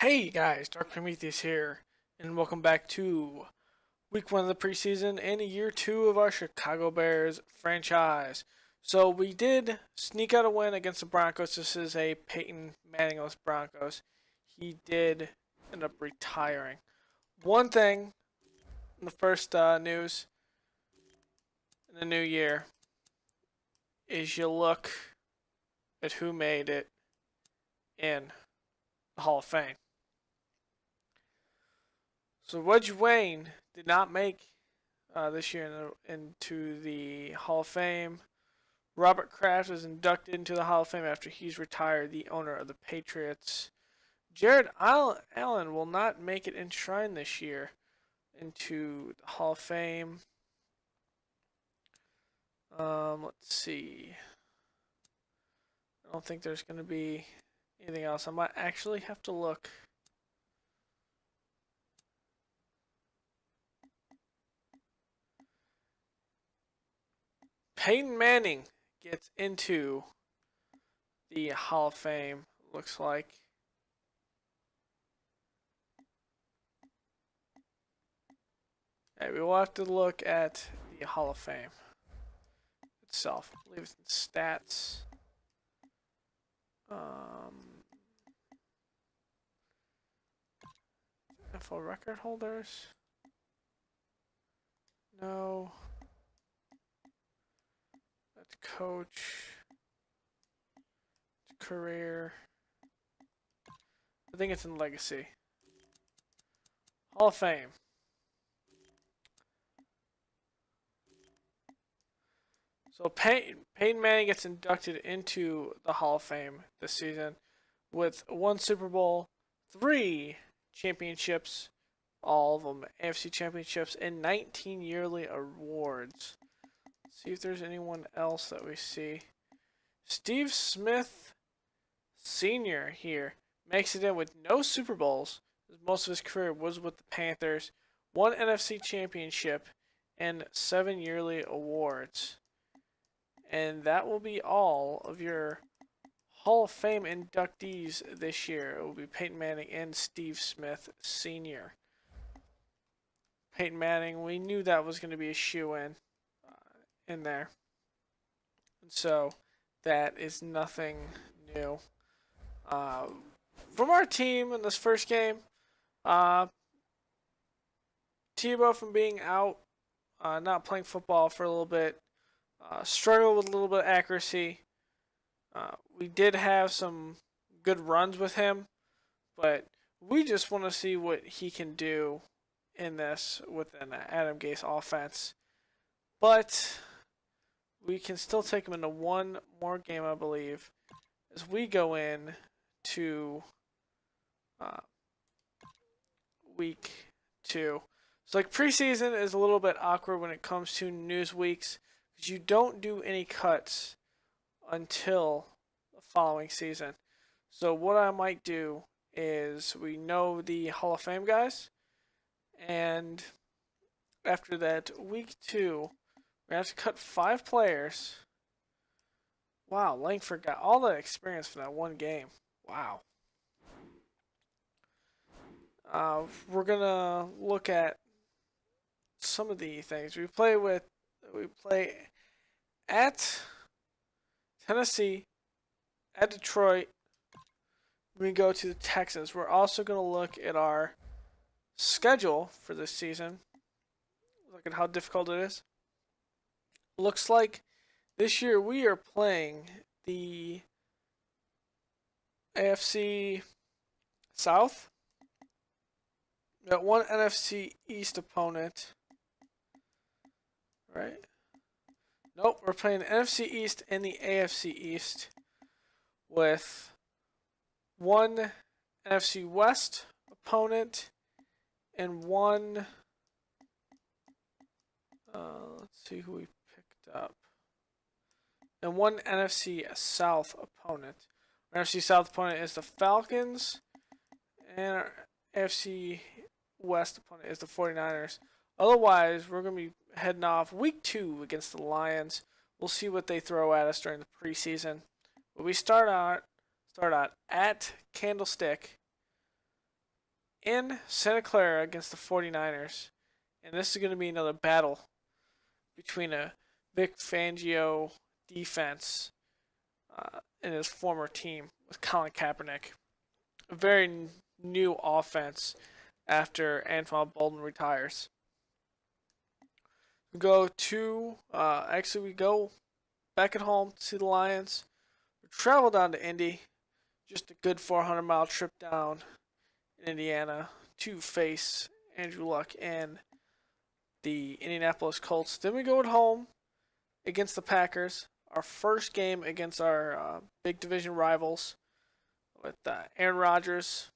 Hey guys, Dark Prometheus here, and welcome back to week 1 of the preseason and year 2 of our Chicago Bears franchise. So we did sneak out a win against the Broncos. This is a Peyton Manningless Broncos. He did end up retiring. One thing in the first news in the new year is you look at who made it in the Hall of Fame. So Wedge Wayne did not make this year into the Hall of Fame. Robert Kraft was inducted into the Hall of Fame after he's retired, the owner of the Patriots. Jared Allen will not make it enshrined this year into the Hall of Fame. Let's see. I don't think there's going to be anything else. I might actually have to look. Peyton Manning gets into the Hall of Fame, looks like. Hey, we will have to look at the Hall of Fame itself. I believe it's in stats. NFL record holders. No. That's coach. Career. I think it's in legacy. Hall of Fame. So Peyton Manning gets inducted into the Hall of Fame this season with 1 Super Bowl, 3 championships, all of them AFC championships, and 19 yearly awards. Let's see if there's anyone else that we see. Steve Smith Sr. here makes it in with no Super Bowls. Most of his career was with the Panthers, 1 NFC championship, and 7 yearly awards. And that will be all of your Hall of Fame inductees this year. It will be Peyton Manning and Steve Smith Sr. Peyton Manning, we knew that was going to be a shoe-in in there. And so that is nothing new. From our team in this first game, Tebow from being out, not playing football for a little bit, struggled with a little bit of accuracy. We did have some good runs with him, but we just want to see what he can do in this within Adam Gase offense. But we can still take him into one more game, I believe, as we go in to week 2. So like preseason is a little bit awkward when it comes to news weeks because you don't do any cuts until the following season. So what I might do is we know the Hall of Fame guys, and after that week 2 we have to cut 5 players. Wow, Langford got all that experience for that one game. Wow. We're gonna look at some of the things we play at Tennessee, at Detroit. We go to the Texans. We're also gonna look at our schedule for this season. Look at how difficult it is. Looks like this year we are playing the AFC South. We got one NFC East opponent. Right? Nope, we're playing the NFC East and the AFC East with one NFC West opponent and one let's see who we picked up. And one NFC South opponent. Our NFC South opponent is the Falcons, and our AFC West opponent is the 49ers. Otherwise, we're going to be heading off week 2 against the Lions. We'll see what they throw at us during the preseason. But we start out at Candlestick in Santa Clara against the 49ers. And this is going to be another battle between a Vic Fangio defense and his former team with Colin Kaepernick. A very new offense after Antoine Bolden retires. We go back at home to see the Lions. We travel down to Indy, just a good 400-mile trip down in Indiana to face Andrew Luck and the Indianapolis Colts. Then we go at home against the Packers, our first game against our big division rivals with Aaron Rodgers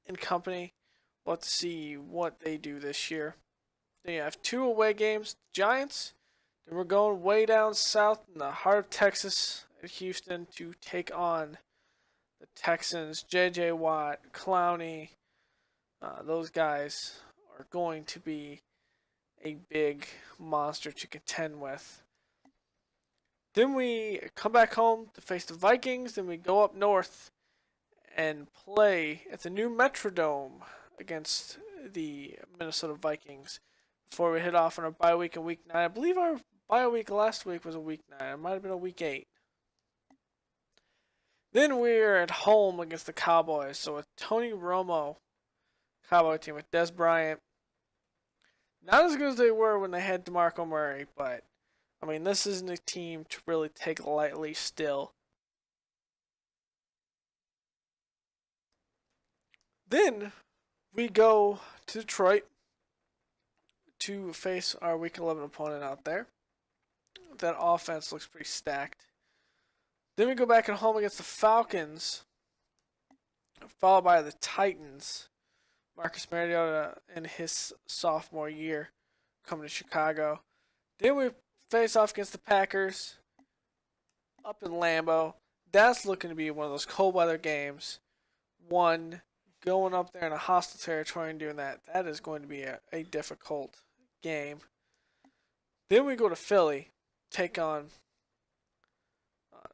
and company. We'll have to see what they do this year. Then you have 2 away games, Giants. Then we're going way down south in the heart of Texas at Houston to take on the Texans. J.J. Watt, Clowney, those guys are going to be a big monster to contend with. Then we come back home to face the Vikings. Then we go up north and play at the new Metrodome against the Minnesota Vikings before we head off on our bye week in week 9. I believe our bye week last week was a week 9. It might have been a week 8. Then we're at home against the Cowboys. So with Tony Romo, Cowboy team with Des Bryant. Not as good as they were when they had DeMarco Murray, but I mean, this isn't a team to really take lightly still. Then we go to Detroit to face our Week 11 opponent out there. That offense looks pretty stacked. Then we go back at home against the Falcons, followed by the Titans. Marcus Mariota in his sophomore year coming to Chicago. Then we face off against the Packers up in Lambeau. That's looking to be one of those cold weather games. One, going up there in a hostile territory and doing that is going to be a difficult game. Then we go to Philly, take on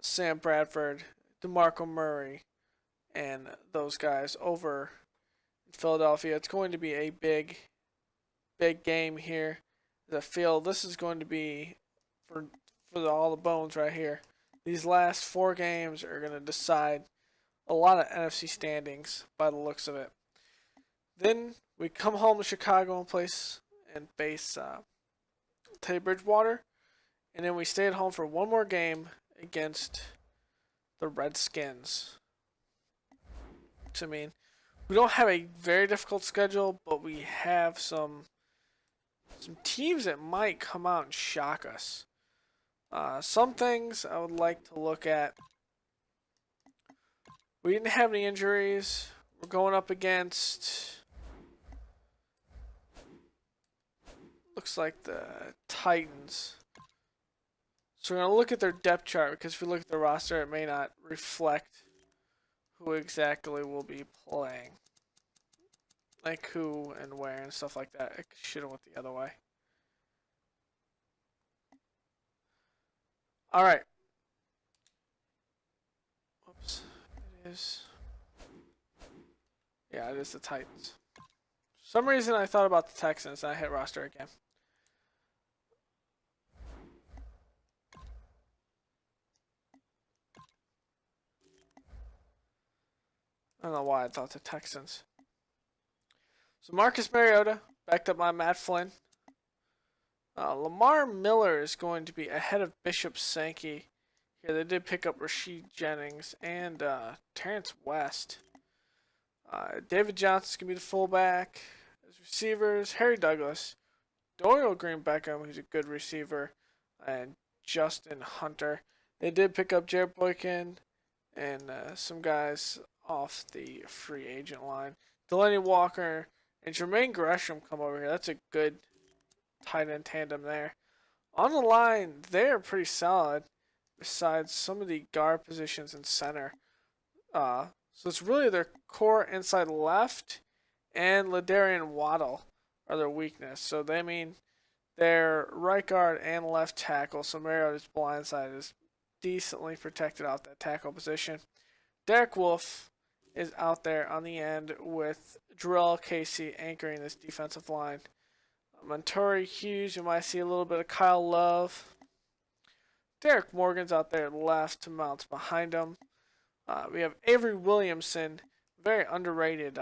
Sam Bradford, DeMarco Murray, and those guys over in Philadelphia. It's going to be a big game here. I feel this is going to be for all the bones right here. These last 4 games are going to decide a lot of NFC standings by the looks of it. Then we come home to Chicago and face Teddy Bridgewater. And then we stay at home for one more game against the Redskins. So, I mean, we don't have a very difficult schedule, but we have some teams that might come out and shock us. Some things I would like to look at. We didn't have any injuries. We're going up against, looks like the Titans. So we're going to look at their depth chart, because if we look at the roster, it may not reflect who exactly will be playing. Like who and where and stuff like that. I should have went the other way. Alright. Oops. It is. Yeah, it is the Titans. For some reason I thought about the Texans and I hit roster again. I don't know why I thought the Texans. So Marcus Mariota backed up by Matt Flynn. Lamar Miller is going to be ahead of Bishop Sankey. Here they did pick up Rasheed Jennings and Terrence West. David Johnson's going to be the fullback. As receivers, Harry Douglas, Dorial Green-Beckham, who's a good receiver, and Justin Hunter. They did pick up Jared Boykin and some guys off the free agent line. Delaney Walker and Jermaine Gresham come over here. That's a good tight end tandem there. On the line, they're pretty solid, besides some of the guard positions in center. So it's really their core inside left and Ladarian Waddle are their weakness. So they mean their right guard and left tackle, so Mariota's blindside is decently protected off that tackle position. Derek Wolfe is out there on the end with Jarrell Casey anchoring this defensive line. Montori Hughes, you might see a little bit of Kyle Love. Derek Morgan's out there left to Mounts behind him. We have Avery Williamson, very underrated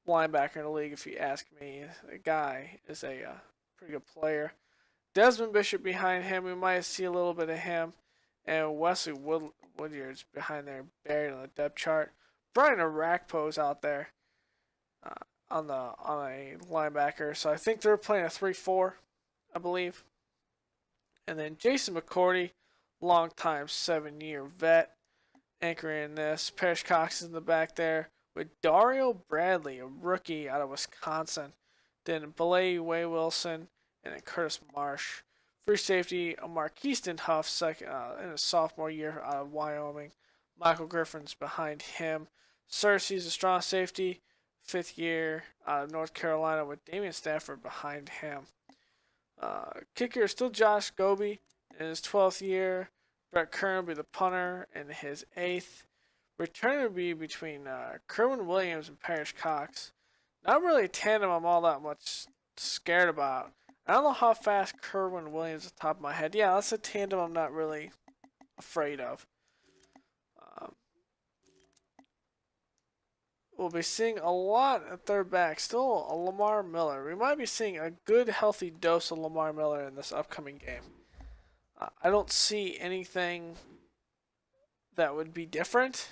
linebacker in the league, if you ask me. The guy is a pretty good player. Desmond Bishop behind him, we might see a little bit of him. And Wesley Woodyard's behind there, buried on the depth chart. Brian Arakpo's out there on a linebacker. So I think they're playing a 3-4, I believe. And then Jason McCourty, long-time 7-year vet, anchoring this. Parrish Cox is in the back there with Dario Bradley, a rookie out of Wisconsin. Then Belay Way Wilson and then Curtis Marsh. Free safety, Marquiston Huff, second in his sophomore year out of Wyoming. Michael Griffin's behind him. Cersei's a strong safety, 5th year out of North Carolina with Damian Stafford behind him. Kicker is still Josh Goby in his 12th year. Brett Kern will be the punter in his 8th. Return will be between Kerwin Williams and Parrish Cox. Not really a tandem I'm all that much scared about. I don't know how fast Kerwin Williams is at the top of my head. Yeah, that's a tandem I'm not really afraid of. We'll be seeing a lot at third back. Still a Lamar Miller. We might be seeing a good, healthy dose of Lamar Miller in this upcoming game. I don't see anything that would be different.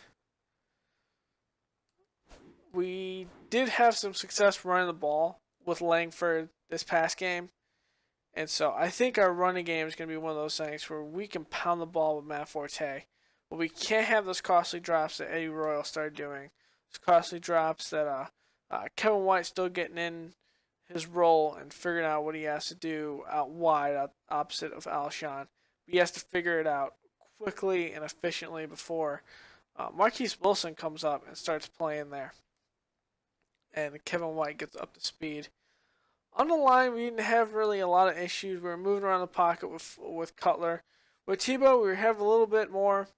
We did have some success running the ball with Langford this past game. And so I think our running game is going to be one of those things where we can pound the ball with Matt Forte. But we can't have those costly drops that Eddie Royal started doing. Those costly drops that Kevin White's still getting in his role and figuring out what he has to do out wide, opposite of Alshon. But he has to figure it out quickly and efficiently before Marquise Wilson comes up and starts playing there. And Kevin White gets up to speed. On the line, we didn't have really a lot of issues. We were moving around the pocket with Cutler. With Tebow, we have a little bit more.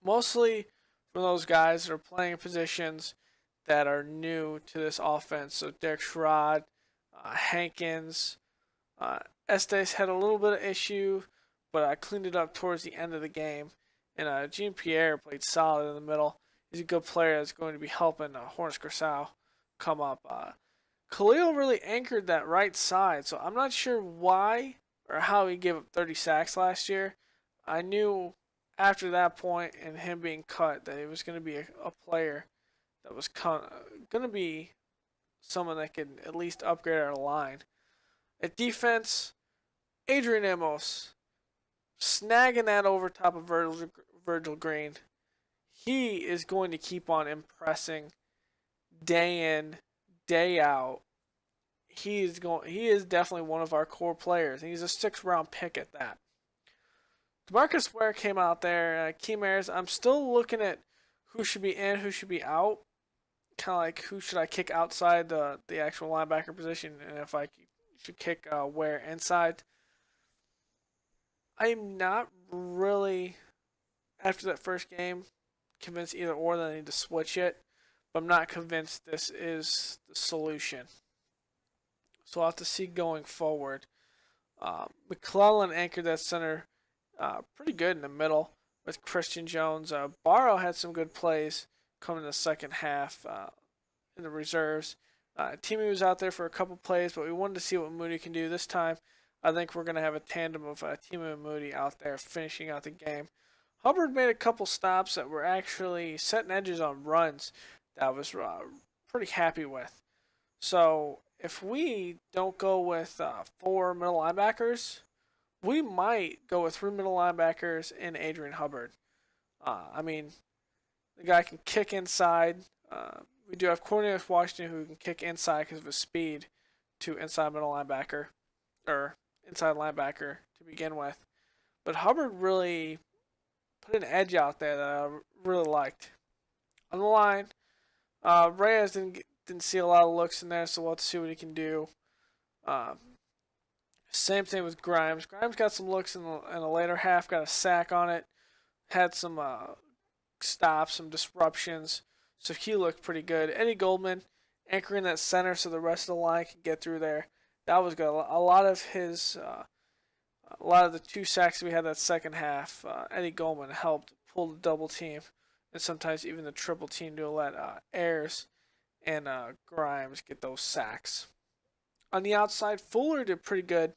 Mostly from those guys that are playing positions that are new to this offense. So Derek Sherrod, Hankins, Estes had a little bit of issue, but I cleaned it up towards the end of the game. And Jean-Pierre played solid in the middle. He's a good player that's going to be helping Horns Grisau come up. Khalil really anchored that right side, so I'm not sure why or how he gave up 30 sacks last year. I knew after that point and him being cut that it was going to be a player that was going to be someone that could at least upgrade our line. At defense, Adrian Amos snagging that over top of Virgil Green. He is going to keep on impressing day in, day out. He is definitely one of our core players, and he's a 6th-round pick at that. DeMarcus Ware came out there. Key Mares, I'm still looking at who should be in, who should be out. Kind of like who should I kick outside the actual linebacker position, and if I should kick Ware inside. I'm not really, after that first game, convinced either or that I need to switch it. But I'm not convinced this is the solution. So I'll have to see going forward. McClellan anchored that center pretty good in the middle with Christian Jones. Barrow had some good plays coming in the second half in the reserves. Timmy was out there for a couple plays, but we wanted to see what Moody can do this time. I think we're going to have a tandem of Timmy and Moody out there finishing out the game. Hubbard made a couple stops that were actually setting edges on runs that I was pretty happy with. So if we don't go with 4 middle linebackers, we might go with 3 middle linebackers and Adrian Hubbard. I mean, the guy can kick inside. We do have Cornelius Washington who can kick inside because of his speed to inside middle linebacker or inside linebacker to begin with. But Hubbard really put an edge out there that I really liked. On the line, Reyes didn't see a lot of looks in there, so we'll have to see what he can do. Same thing with Grimes. Grimes got some looks in the later half, got a sack on it, had some stops, some disruptions. So he looked pretty good. Eddie Goldman anchoring that center so the rest of the line can get through there. That was good. A lot of the 2 sacks we had that second half, Eddie Goldman helped pull the double team and sometimes even the triple team to let Ayers and Grimes get those sacks. On the outside, Fuller did pretty good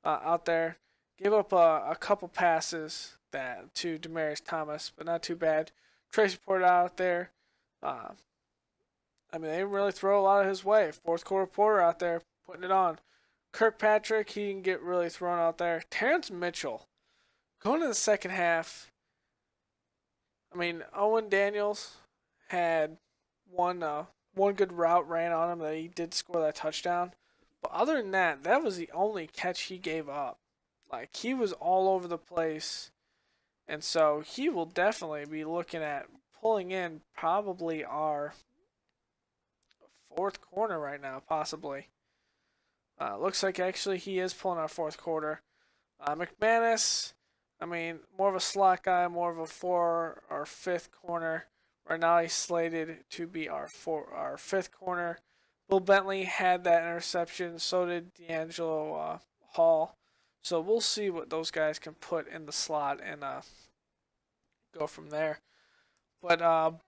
out there. Gave up a couple passes to Demaryius Thomas, but not too bad. Tracy Porter out there. They didn't really throw a lot of his way. Fourth quarter Porter out there putting it on. Kirkpatrick, he didn't get really thrown out there. Terrence Mitchell, going to the second half. Owen Daniels had one good route ran on him that he did score that touchdown. But other than that, that was the only catch he gave up. Like, he was all over the place. And so he will definitely be looking at pulling in probably our 4th corner right now, possibly. Looks like actually he is pulling our 4th quarter. McManus, more of a slot guy, more of a 4 or 5th corner. Right now he's slated to be our 5th corner. Will Bentley had that interception. So did D'Angelo Hall. So we'll see what those guys can put in the slot and go from there. But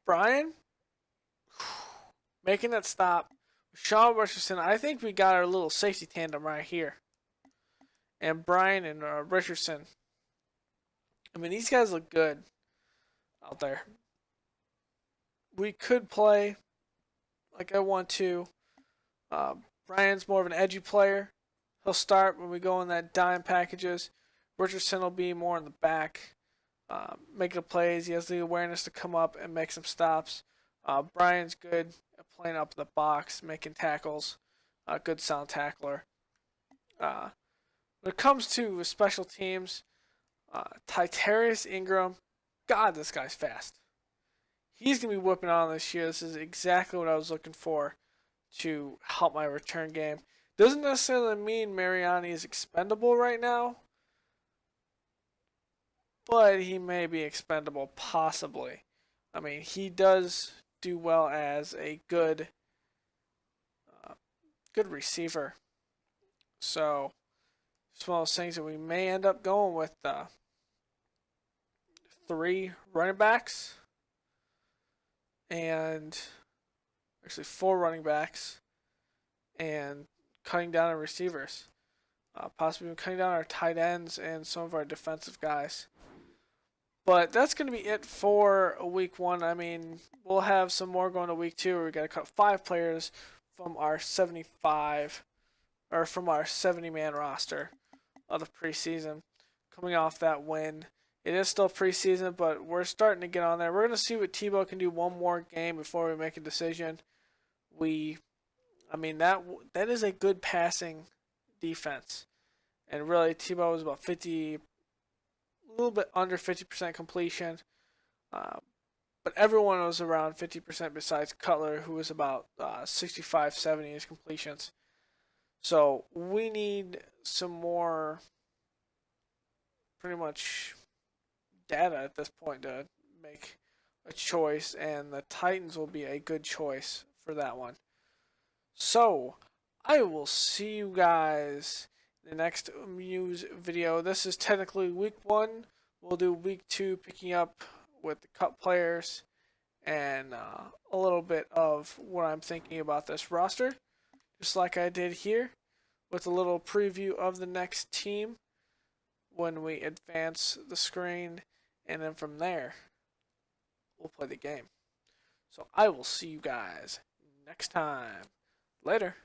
Brian, making that stop. Sean Richardson, I think we got our little safety tandem right here. And Brian and Richardson. These guys look good out there. We could play like I want to. Brian's more of an edgy player. He'll start when we go in that dime packages. Richardson will be more in the back, making the plays. He has the awareness to come up and make some stops. Brian's good at playing up the box, making tackles. Good sound tackler. When it comes to special teams, Titarius Ingram, God, this guy's fast. He's going to be whipping on this year. This is exactly what I was looking for to help my return game. Doesn't necessarily mean Mariani is expendable right now, but he may be expendable, possibly. He does do well as a good receiver. So, it's one of those things that we may end up going with 3 running backs and actually 4 running backs and cutting down our receivers. Possibly cutting down our tight ends and some of our defensive guys. But that's going to be it for week 1. We'll have some more going to week 2 where we got to cut 5 players from our 75 or from our 70-man roster of the preseason. Coming off that win. It is still preseason, but we're starting to get on there. We're going to see what Tebow can do one more game before we make a decision. That is a good passing defense. And really, Tebow was about a little bit under 50% completion. But everyone was around 50% besides Cutler, who was about 65-70 his completions. So we need some more pretty much data at this point to make a choice, and the Titans will be a good choice for that one. So I will see you guys in the next news video. This is technically week 1. We'll do week 2 picking up with the cut players and a little bit of what I'm thinking about this roster, just like I did here with a little preview of the next team when we advance the screen, and then from there we'll play the game. So I will see you guys next time. Later.